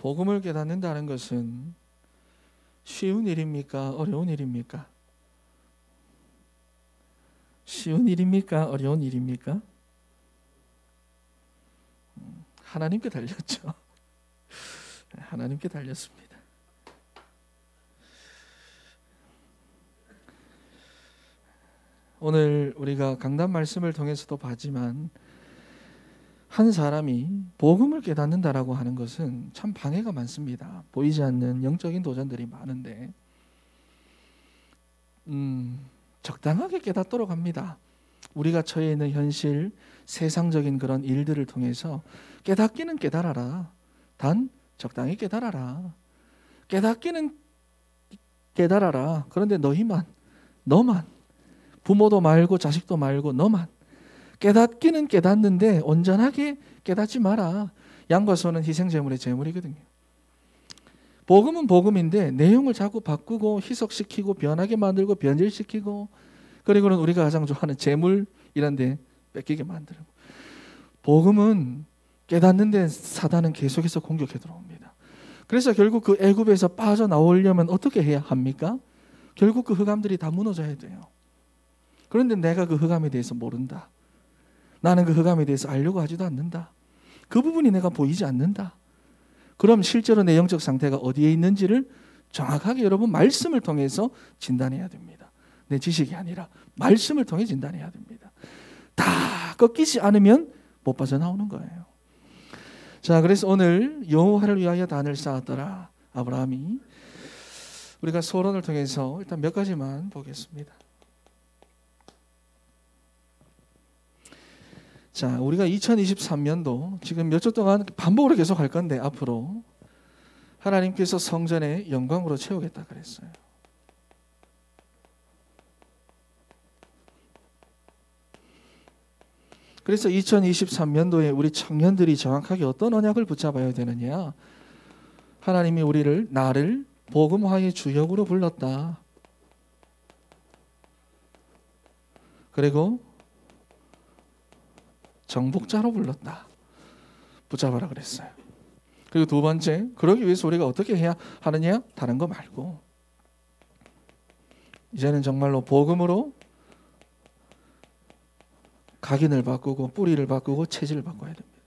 복음을 깨닫는다는 것은 쉬운 일입니까? 어려운 일입니까? 쉬운 일입니까? 어려운 일입니까? 하나님께 달렸죠. 하나님께 달렸습니다. 오늘 우리가 강단 말씀을 통해서도 봤지만 한 사람이 복음을 깨닫는다라고 하는 것은 참 방해가 많습니다. 보이지 않는 영적인 도전들이 많은데 적당하게 깨닫도록 합니다. 우리가 처해 있는 현실, 세상적인 그런 일들을 통해서 깨닫기는 깨달아라. 단 적당히 깨달아라. 깨닫기는 깨달아라. 그런데 너만 부모도 말고 자식도 말고 너만 깨닫기는 깨닫는데 온전하게 깨닫지 마라. 양과 소는 희생제물의 제물이거든요. 복음은 복음인데 내용을 자꾸 바꾸고 희석시키고 변하게 만들고 변질시키고 그리고는 우리가 가장 좋아하는 제물 이런 데 뺏기게 만들고 복음은 깨닫는데 사단은 계속해서 공격해 들어옵니다. 그래서 결국 그 애굽에서 빠져나오려면 어떻게 해야 합니까? 결국 그 흑암들이 다 무너져야 돼요. 그런데 내가 그 흑암에 대해서 모른다. 나는 그 흑암에 대해서 알려고 하지도 않는다. 그 부분이 내가 보이지 않는다. 그럼 실제로 내 영적 상태가 어디에 있는지를 정확하게 여러분 말씀을 통해서 진단해야 됩니다. 내 지식이 아니라 말씀을 통해 진단해야 됩니다. 다 꺾이지 않으면 못 빠져나오는 거예요. 자, 그래서 오늘 여호와를 위하여 단을 쌓았더라. 아브라함이 우리가 서론을 통해서 일단 몇 가지만 보겠습니다. 자, 우리가 2023년도 지금 몇 주 동안 반복으로 계속 할 건데 앞으로 하나님께서 성전에 영광으로 채우겠다 그랬어요. 그래서 2023년도에 우리 청년들이 정확하게 어떤 언약을 붙잡아야 되느냐? 하나님이 나를 복음화의 주역으로 불렀다. 그리고 정복자로 불렀다. 붙잡아라 그랬어요. 그리고 두 번째, 그러기 위해서 우리가 어떻게 해야 하느냐? 다른 거 말고 이제는 정말로 복음으로 각인을 바꾸고 뿌리를 바꾸고 체질을 바꿔야 됩니다.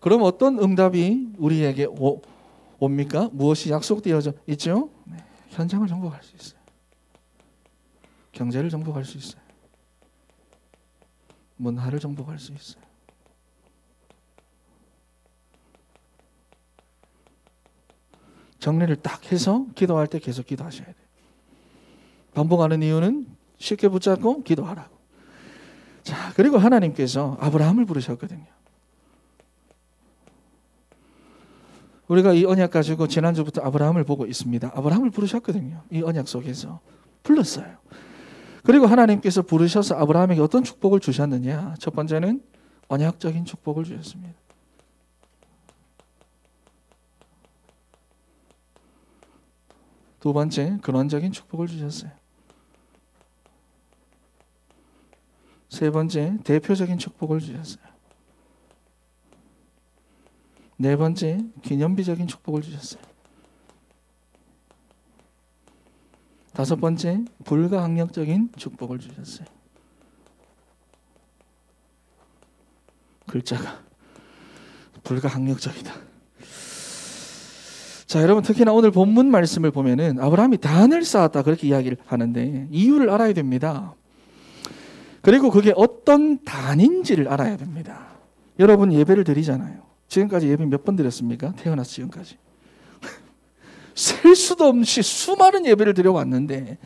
그럼 어떤 응답이 우리에게 옵니까? 무엇이 약속되어져 있죠? 네, 현장을 정복할 수 있어요. 경제를 정복할 수 있어요. 문화를 정복할 수 있어요. 정리를 딱 해서 기도할 때 계속 기도하셔야 돼요. 반복하는 이유는 쉽게 붙잡고 기도하라고. 자, 그리고 하나님께서 아브라함을 부르셨거든요. 우리가 이 언약 가지고 지난주부터 아브라함을 보고 있습니다. 아브라함을 부르셨거든요. 이 언약 속에서 불렀어요. 그리고 하나님께서 부르셔서 아브라함에게 어떤 축복을 주셨느냐? 첫 번째는 언약적인 축복을 주셨습니다. 두 번째, 근원적인 축복을 주셨어요. 세 번째, 대표적인 축복을 주셨어요. 네 번째, 기념비적인 축복을 주셨어요. 다섯 번째, 불가항력적인 축복을 주셨어요. 글자가 불가항력적이다. 자, 여러분 특히나 오늘 본문 말씀을 보면은 아브라함이 단을 쌓았다 그렇게 이야기를 하는데 이유를 알아야 됩니다. 그리고 그게 어떤 단인지를 알아야 됩니다. 여러분 예배를 드리잖아요. 지금까지 예배 몇 번 드렸습니까? 태어나서 지금까지. 셀 수도 없이 수많은 예배를 드려왔는데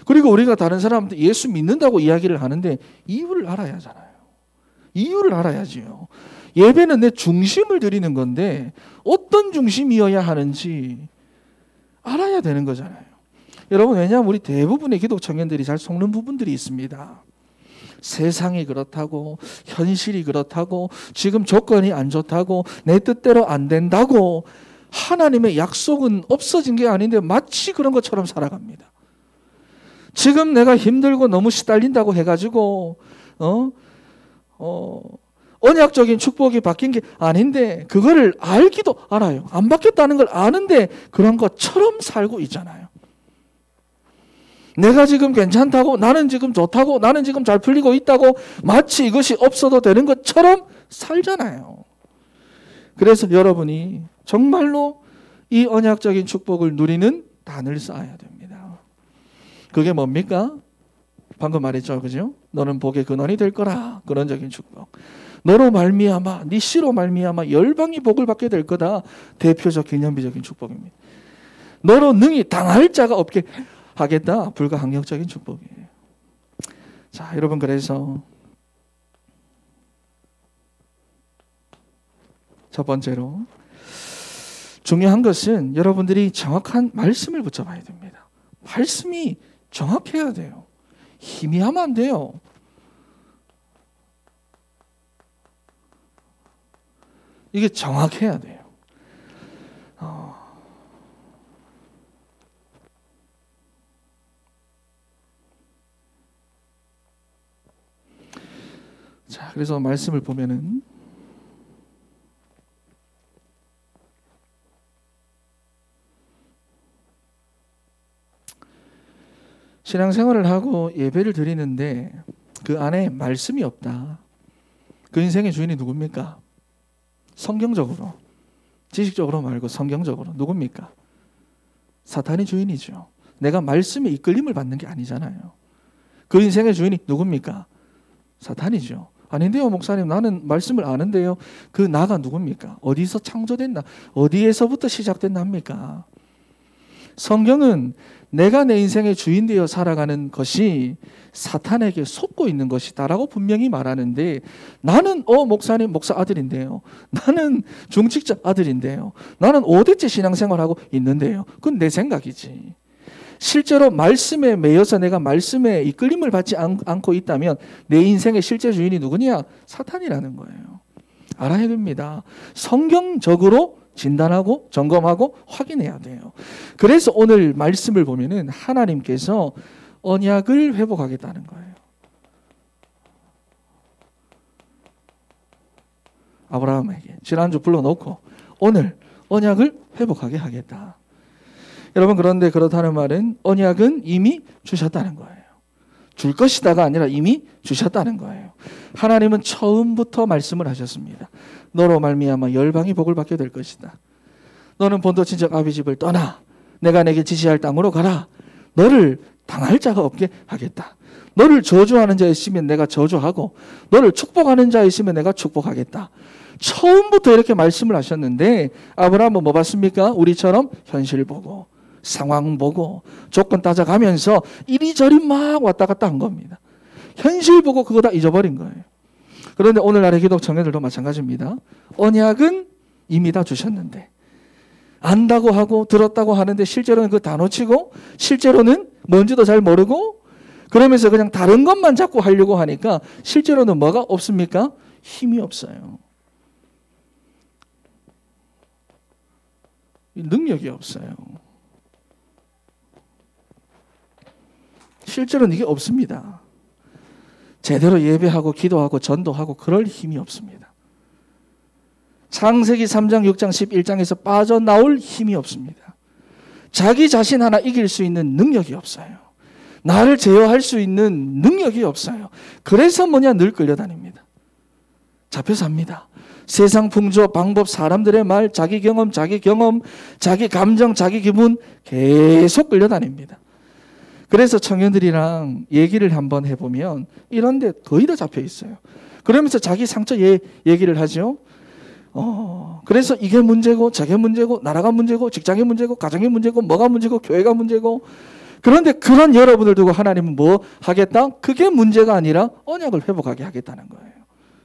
그리고 우리가 다른 사람한테 예수 믿는다고 이야기를 하는데 이유를 알아야 하잖아요. 이유를 알아야지요. 예배는 내 중심을 드리는 건데 어떤 중심이어야 하는지 알아야 되는 거잖아요. 여러분 왜냐하면 우리 대부분의 기독 청년들이 잘 속는 부분들이 있습니다. 세상이 그렇다고 현실이 그렇다고 지금 조건이 안 좋다고 내 뜻대로 안 된다고 하나님의 약속은 없어진 게 아닌데 마치 그런 것처럼 살아갑니다. 지금 내가 힘들고 너무 시달린다고 해가지고 언약적인 축복이 바뀐 게 아닌데 그거를 알기도 알아요. 안 바뀌었다는 걸 아는데 그런 것처럼 살고 있잖아요. 내가 지금 괜찮다고, 나는 지금 좋다고, 나는 지금 잘 풀리고 있다고 마치 이것이 없어도 되는 것처럼 살잖아요. 그래서 여러분이 정말로 이 언약적인 축복을 누리는 단을 쌓아야 됩니다. 그게 뭡니까? 방금 말했죠, 그죠? 너는 복의 근원이 될 거라. 근원적인 축복. 너로 말미암아, 네 씨로 말미암아 열방이 복을 받게 될 거다. 대표적 기념비적인 축복입니다. 너로 능히 당할 자가 없게 하겠다. 불가항력적인 축복이에요. 자, 여러분, 그래서 첫 번째로 중요한 것은 여러분들이 정확한 말씀을 붙잡아야 됩니다. 말씀이 정확해야 돼요. 희미하면 안 돼요. 이게 정확해야 돼요. 자, 그래서 말씀을 보면은 신앙생활을 하고 예배를 드리는데 그 안에 말씀이 없다. 그 인생의 주인이 누굽니까? 성경적으로, 지식적으로 말고 성경적으로 누굽니까? 사탄이 주인이죠. 내가 말씀에 이끌림을 받는 게 아니잖아요. 그 인생의 주인이 누굽니까? 사탄이죠. 아닌데요, 목사님, 나는 말씀을 아는데요. 그 나가 누굽니까? 어디서 창조된 나? 어디에서부터 시작된 나입니까? 성경은 내가 내 인생의 주인 되어 살아가는 것이 사탄에게 속고 있는 것이다라고 분명히 말하는데, 나는 목사님, 목사 아들인데요. 나는 중직자 아들인데요. 나는 5대째 신앙생활하고 있는데요. 그건 내 생각이지. 실제로 말씀에 매여서 내가 말씀에 이끌림을 받지 않고 있다면 내 인생의 실제 주인이 누구냐? 사탄이라는 거예요. 알아야 됩니다. 성경적으로 진단하고 점검하고 확인해야 돼요. 그래서 오늘 말씀을 보면은 하나님께서 언약을 회복하겠다는 거예요. 아브라함에게 지난주 불러놓고 오늘 언약을 회복하게 하겠다. 여러분, 그런데 그렇다는 말은 언약은 이미 주셨다는 거예요. 줄 것이다가 아니라 이미 주셨다는 거예요. 하나님은 처음부터 말씀을 하셨습니다. 너로 말미암아 열방이 복을 받게 될 것이다. 너는 본토 친척 아비 집을 떠나 내가 내게 지시할 땅으로 가라. 너를 당할 자가 없게 하겠다. 너를 저주하는 자 있으면 내가 저주하고 너를 축복하는 자 있으면 내가 축복하겠다. 처음부터 이렇게 말씀을 하셨는데 아브라함은 뭐 봤습니까? 우리처럼 현실 보고 상황 보고 조건 따져가면서 이리저리 막 왔다 갔다 한 겁니다. 현실 보고 그거 다 잊어버린 거예요. 그런데 오늘날의 기독 청년들도 마찬가지입니다. 언약은 이미 다 주셨는데 안다고 하고 들었다고 하는데 실제로는 그거 다 놓치고 실제로는 뭔지도 잘 모르고 그러면서 그냥 다른 것만 자꾸 하려고 하니까 실제로는 뭐가 없습니까? 힘이 없어요. 능력이 없어요. 실제로는 이게 없습니다. 제대로 예배하고 기도하고 전도하고 그럴 힘이 없습니다. 창세기 3장, 6장, 11장에서 빠져나올 힘이 없습니다. 자기 자신 하나 이길 수 있는 능력이 없어요. 나를 제어할 수 있는 능력이 없어요. 그래서 늘 끌려다닙니다. 잡혀 삽니다. 세상 풍조, 방법, 사람들의 말, 자기 경험, 자기 감정, 자기 기분 계속 끌려다닙니다. 그래서 청년들이랑 얘기를 한번 해보면 이런 데 거의 다 잡혀 있어요. 그러면서 자기 상처 얘기를 하죠. 그래서 이게 문제고 저게 문제고 나라가 문제고 직장이 문제고 가정이 문제고 뭐가 문제고 교회가 문제고 그런데 그런 여러분을 두고 하나님은 뭐 하겠다? 그게 문제가 아니라 언약을 회복하게 하겠다는 거예요.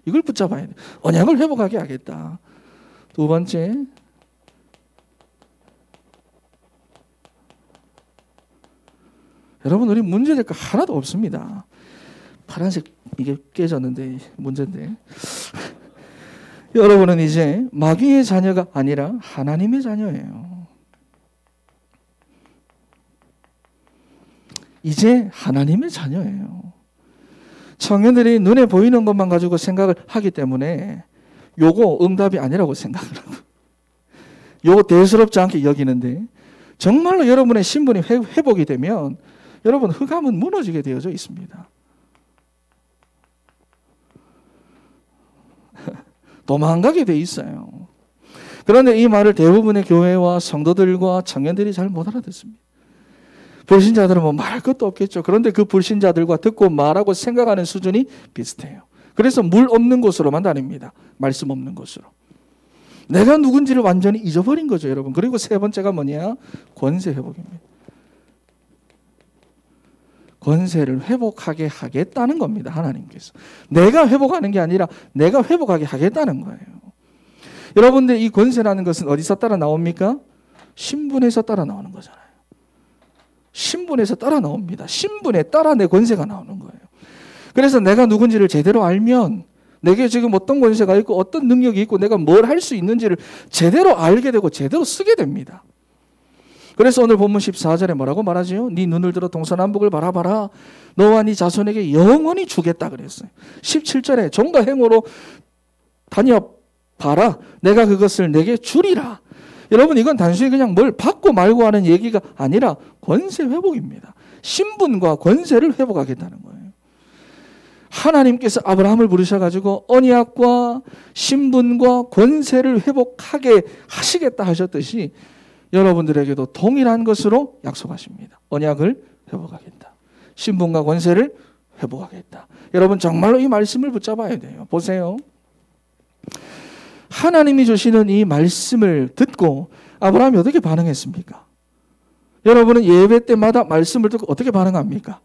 이걸 붙잡아야 돼요. 언약을 회복하게 하겠다. 두 번째, 여러분 우리 문제될 거 하나도 없습니다. 파란색 이게 깨졌는데 문제인데 여러분은 이제 마귀의 자녀가 아니라 하나님의 자녀예요. 이제 하나님의 자녀예요. 청년들이 눈에 보이는 것만 가지고 생각을 하기 때문에 요거 응답이 아니라고 생각을 하고 요거 대수롭지 않게 여기는데, 정말로 여러분의 신분이 회복이 되면 여러분 흑암은 무너지게 되어져 있습니다. 도망가게 돼 있어요. 그런데 이 말을 대부분의 교회와 성도들과 청년들이 잘 못 알아듣습니다. 불신자들은 뭐 말할 것도 없겠죠. 그런데 그 불신자들과 듣고 말하고 생각하는 수준이 비슷해요. 그래서 물 없는 곳으로만 다닙니다. 말씀 없는 곳으로. 내가 누군지를 완전히 잊어버린 거죠, 여러분. 그리고 세 번째가 뭐냐? 권세 회복입니다. 권세를 회복하게 하겠다는 겁니다, 하나님께서. 내가 회복하는 게 아니라 내가 회복하게 하겠다는 거예요. 여러분들, 이 권세라는 것은 어디서 따라 나옵니까? 신분에서 따라 나오는 거잖아요. 신분에서 따라 나옵니다. 신분에 따라 내 권세가 나오는 거예요. 그래서 내가 누군지를 제대로 알면 내게 지금 어떤 권세가 있고 어떤 능력이 있고 내가 뭘 할 수 있는지를 제대로 알게 되고 제대로 쓰게 됩니다. 그래서 오늘 본문 14절에 뭐라고 말하지요? 네 눈을 들어 동서남북을 바라봐라. 너와 네 자손에게 영원히 주겠다 그랬어요. 17절에 종과 행으로 다녀봐라. 내가 그것을 내게 주리라. 여러분, 이건 단순히 그냥 뭘 받고 말고 하는 얘기가 아니라 권세 회복입니다. 신분과 권세를 회복하겠다는 거예요. 하나님께서 아브라함을 부르셔가지고 언약과 신분과 권세를 회복하게 하시겠다 하셨듯이 여러분들에게도 동일한 것으로 약속하십니다. 언약을 회복하겠다. 신분과 권세를 회복하겠다. 여러분, 정말로 이 말씀을 붙잡아야 돼요. 보세요. 하나님이 주시는 이 말씀을 듣고 아브라함이 어떻게 반응했습니까? 여러분은 예배 때마다 말씀을 듣고 어떻게 반응합니까?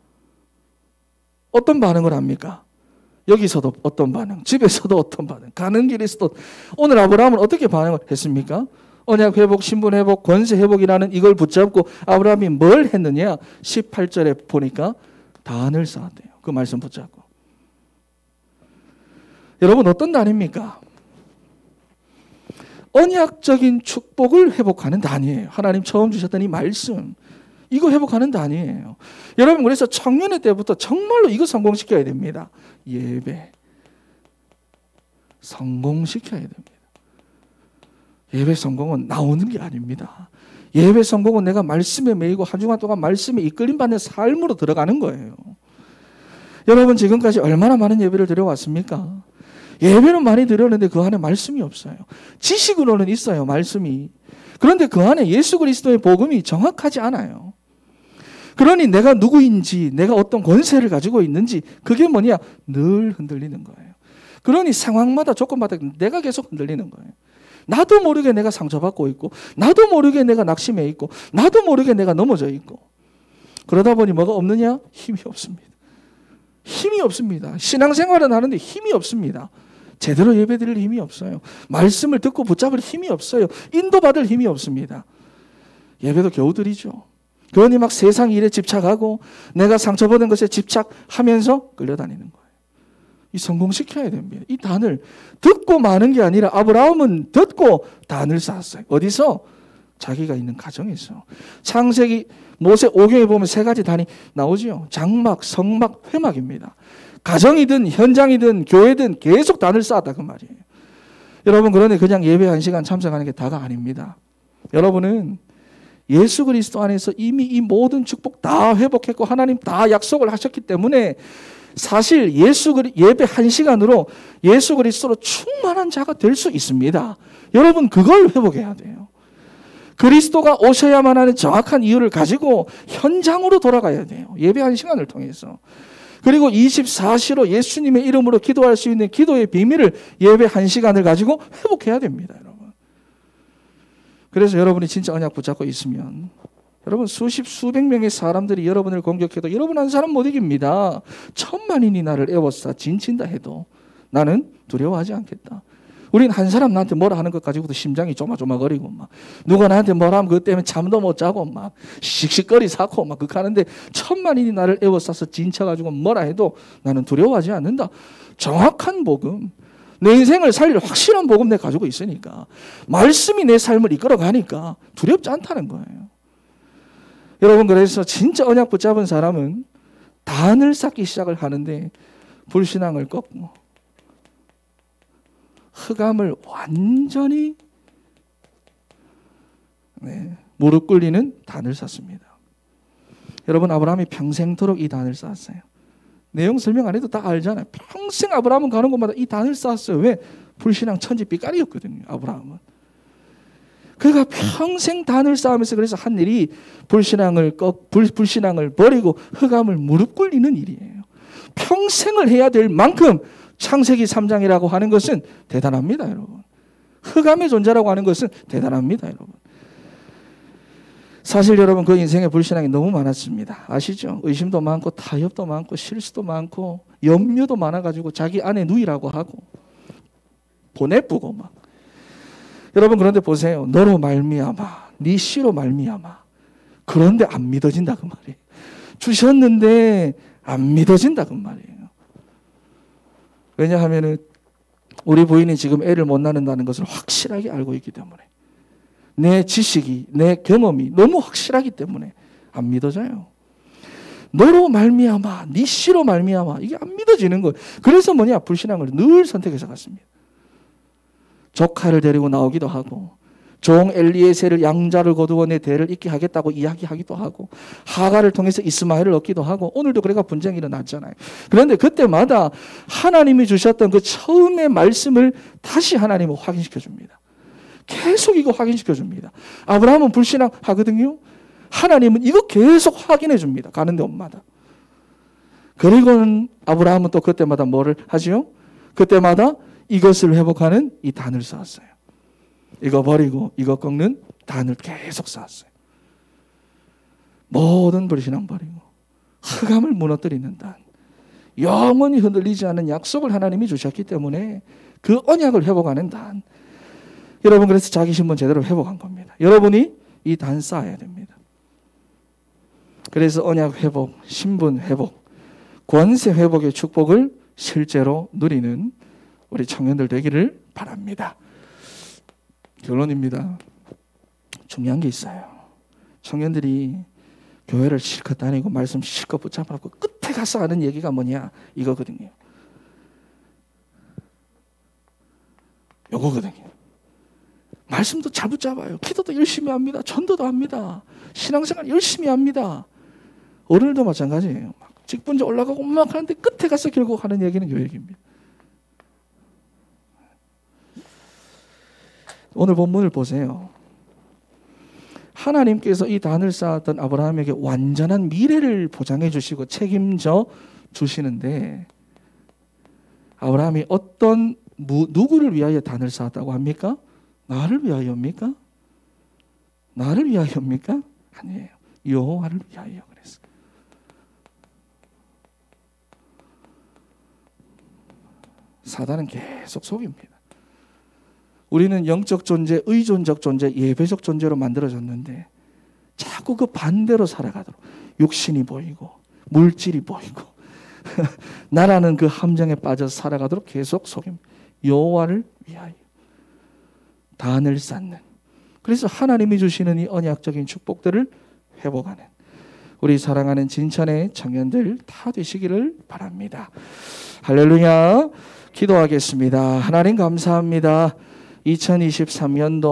어떤 반응을 합니까? 여기서도 어떤 반응, 집에서도 어떤 반응, 가는 길에서도. 오늘 아브라함은 어떻게 반응을 했습니까? 언약 회복, 신분 회복, 권세 회복이라는 이걸 붙잡고 아브라함이 뭘 했느냐? 18절에 보니까 단을 쌓았대요. 그 말씀 붙잡고. 여러분, 어떤 단입니까? 언약적인 축복을 회복하는 단이에요. 하나님 처음 주셨던 이 말씀, 이거 회복하는 단이에요. 여러분, 그래서 청년의 때부터 정말로 이거 성공시켜야 됩니다. 예배 성공시켜야 됩니다. 예배 성공은 나오는 게 아닙니다. 예배 성공은 내가 말씀에 매이고 한 주간 동안 말씀에 이끌림 받는 삶으로 들어가는 거예요. 여러분, 지금까지 얼마나 많은 예배를 드려왔습니까? 예배는 많이 드렸는데 그 안에 말씀이 없어요. 지식으로는 있어요, 말씀이. 그런데 그 안에 예수 그리스도의 복음이 정확하지 않아요. 그러니 내가 누구인지, 내가 어떤 권세를 가지고 있는지, 그게 뭐냐? 늘 흔들리는 거예요. 그러니 상황마다 조건마다 내가 계속 흔들리는 거예요. 나도 모르게 내가 상처받고 있고, 나도 모르게 내가 낙심해 있고, 나도 모르게 내가 넘어져 있고. 그러다 보니 뭐가 없느냐? 힘이 없습니다. 힘이 없습니다. 신앙생활은 하는데 힘이 없습니다. 제대로 예배드릴 힘이 없어요. 말씀을 듣고 붙잡을 힘이 없어요. 인도받을 힘이 없습니다. 예배도 겨우 드리죠. 그러니 막 세상 일에 집착하고 내가 상처받은 것에 집착하면서 끌려다니는 거예요. 이 성공시켜야 됩니다. 이 단을 듣고 마는 게 아니라 아브라함은 듣고 단을 쌓았어요. 어디서? 자기가 있는 가정에서. 창세기 모세 5경에 보면 세 가지 단이 나오지요. 장막, 성막, 회막입니다. 가정이든 현장이든 교회든 계속 단을 쌓았다 그 말이에요. 여러분, 그런데 그냥 예배 1시간 참석하는 게 다가 아닙니다. 여러분은 예수 그리스도 안에서 이미 이 모든 축복 다 회복했고 하나님 다 약속을 하셨기 때문에 사실 예배 1시간으로 예수 그리스도로 충만한 자가 될 수 있습니다. 여러분, 그걸 회복해야 돼요. 그리스도가 오셔야만 하는 정확한 이유를 가지고 현장으로 돌아가야 돼요. 예배 1시간을 통해서. 그리고 24시로 예수님의 이름으로 기도할 수 있는 기도의 비밀을 예배 1시간을 가지고 회복해야 됩니다, 여러분. 그래서 여러분이 진짜 언약 붙잡고 있으면 여러분, 수백 명의 사람들이 여러분을 공격해도 여러분 한 사람 못 이깁니다. 1000만인이 나를 애워싸 진친다 해도 나는 두려워하지 않겠다. 우린 한 사람 나한테 뭐라 하는 것 가지고도 심장이 조마조마거리고 막 누가 나한테 뭐라 하면 그것 때문에 잠도 못 자고 막 씩씩거리 사고 막 그렇게 하는데 1000만인이 나를 애워싸서 진쳐가지고 뭐라 해도 나는 두려워하지 않는다. 정확한 복음, 내 인생을 살릴 확실한 복음 내가 가지고 있으니까, 말씀이 내 삶을 이끌어가니까 두렵지 않다는 거예요. 여러분, 그래서 진짜 언약 붙잡은 사람은 단을 쌓기 시작을 하는데 불신앙을 꺾고 흑암을 완전히 무릎 꿇리는 단을 쌓습니다. 여러분, 아브라함이 평생토록 이 단을 쌓았어요. 내용 설명 안 해도 다 알잖아요. 평생 아브라함은 가는 곳마다 이 단을 쌓았어요. 왜? 불신앙 천지 삐까리였거든요. 아브라함은. 그가 평생 단을 쌓으면서 그래서 한 일이 불신앙을 버리고 흑암을 무릎 꿇리는 일이에요. 평생을 해야 될 만큼 창세기 3장이라고 하는 것은 대단합니다, 여러분. 흑암의 존재라고 하는 것은 대단합니다, 여러분. 사실 여러분, 그 인생에 불신앙이 너무 많았습니다. 아시죠? 의심도 많고 타협도 많고 실수도 많고 염려도 많아가지고 자기 아내 누이라고 하고 보내쁘고 막. 여러분, 그런데 보세요. 너로 말미암아, 네 씨로 말미암아. 그런데 안 믿어진다 그 말이에요. 주셨는데 안 믿어진다 그 말이에요. 왜냐하면 우리 부인이 지금 애를 못 낳는다는 것을 확실하게 알고 있기 때문에, 내 지식이, 내 경험이 너무 확실하기 때문에 안 믿어져요. 너로 말미암아, 네 씨로 말미암아, 이게 안 믿어지는 거예요. 그래서 뭐냐, 불신앙을 늘 선택해서 갔습니다. 조카를 데리고 나오기도 하고, 종 엘리에셀을 양자를 거두어 내 대를 잇게 하겠다고 이야기하기도 하고, 하가를 통해서 이스마엘을 얻기도 하고, 오늘도 그래가 분쟁이 일어났잖아요. 그런데 그때마다 하나님이 주셨던 그 처음의 말씀을 다시 하나님은 확인시켜 줍니다. 계속 이거 확인시켜 줍니다. 아브라함은 불신앙 하거든요. 하나님은 이거 계속 확인해 줍니다. 가는 데마다. 그리고는 아브라함은 또 그때마다 뭐를 하지요? 그때마다 이것을 회복하는 이 단을 쌓았어요. 이거 버리고 이거 꺾는 단을 계속 쌓았어요. 모든 불신앙 버리고 흑암을 무너뜨리는 단, 영원히 흔들리지 않는 약속을 하나님이 주셨기 때문에 그 언약을 회복하는 단. 여러분, 그래서 자기 신분 제대로 회복한 겁니다. 여러분이 이 단 쌓아야 됩니다. 그래서 언약 회복, 신분 회복, 권세 회복의 축복을 실제로 누리는 우리 청년들 되기를 바랍니다. 결론입니다. 중요한 게 있어요. 청년들이 교회를 실컷 다니고 말씀 실컷 붙잡고 끝에 가서 하는 얘기가 뭐냐, 이거거든요. 요거거든요. 말씀도 잘 붙잡아요. 기도도 열심히 합니다. 전도도 합니다. 신앙생활 열심히 합니다. 어른들도 마찬가지예요. 막 직분제 올라가고 막 하는데 끝에 가서 결국 하는 얘기는 요 얘기입니다. 오늘 본문을 보세요. 하나님께서 이 단을 쌓았던 아브라함에게 완전한 미래를 보장해 주시고 책임져 주시는데, 아브라함이 누구를 위하여 단을 쌓았다고 합니까? 나를 위하여입니까? 나를 위하여입니까? 아니에요. 여호와를 위하여 그랬어요. 사단은 계속 속입니다. 우리는 영적 존재, 의존적 존재, 예배적 존재로 만들어졌는데 자꾸 그 반대로 살아가도록 육신이 보이고 물질이 보이고 나라는 그 함정에 빠져 살아가도록 계속 속입니다. 여호와를 위하여 단을 쌓는, 그래서 하나님이 주시는 이 언약적인 축복들을 회복하는 우리 사랑하는 진천의 청년들 다 되시기를 바랍니다. 할렐루야. 기도하겠습니다. 하나님 감사합니다. 2023년도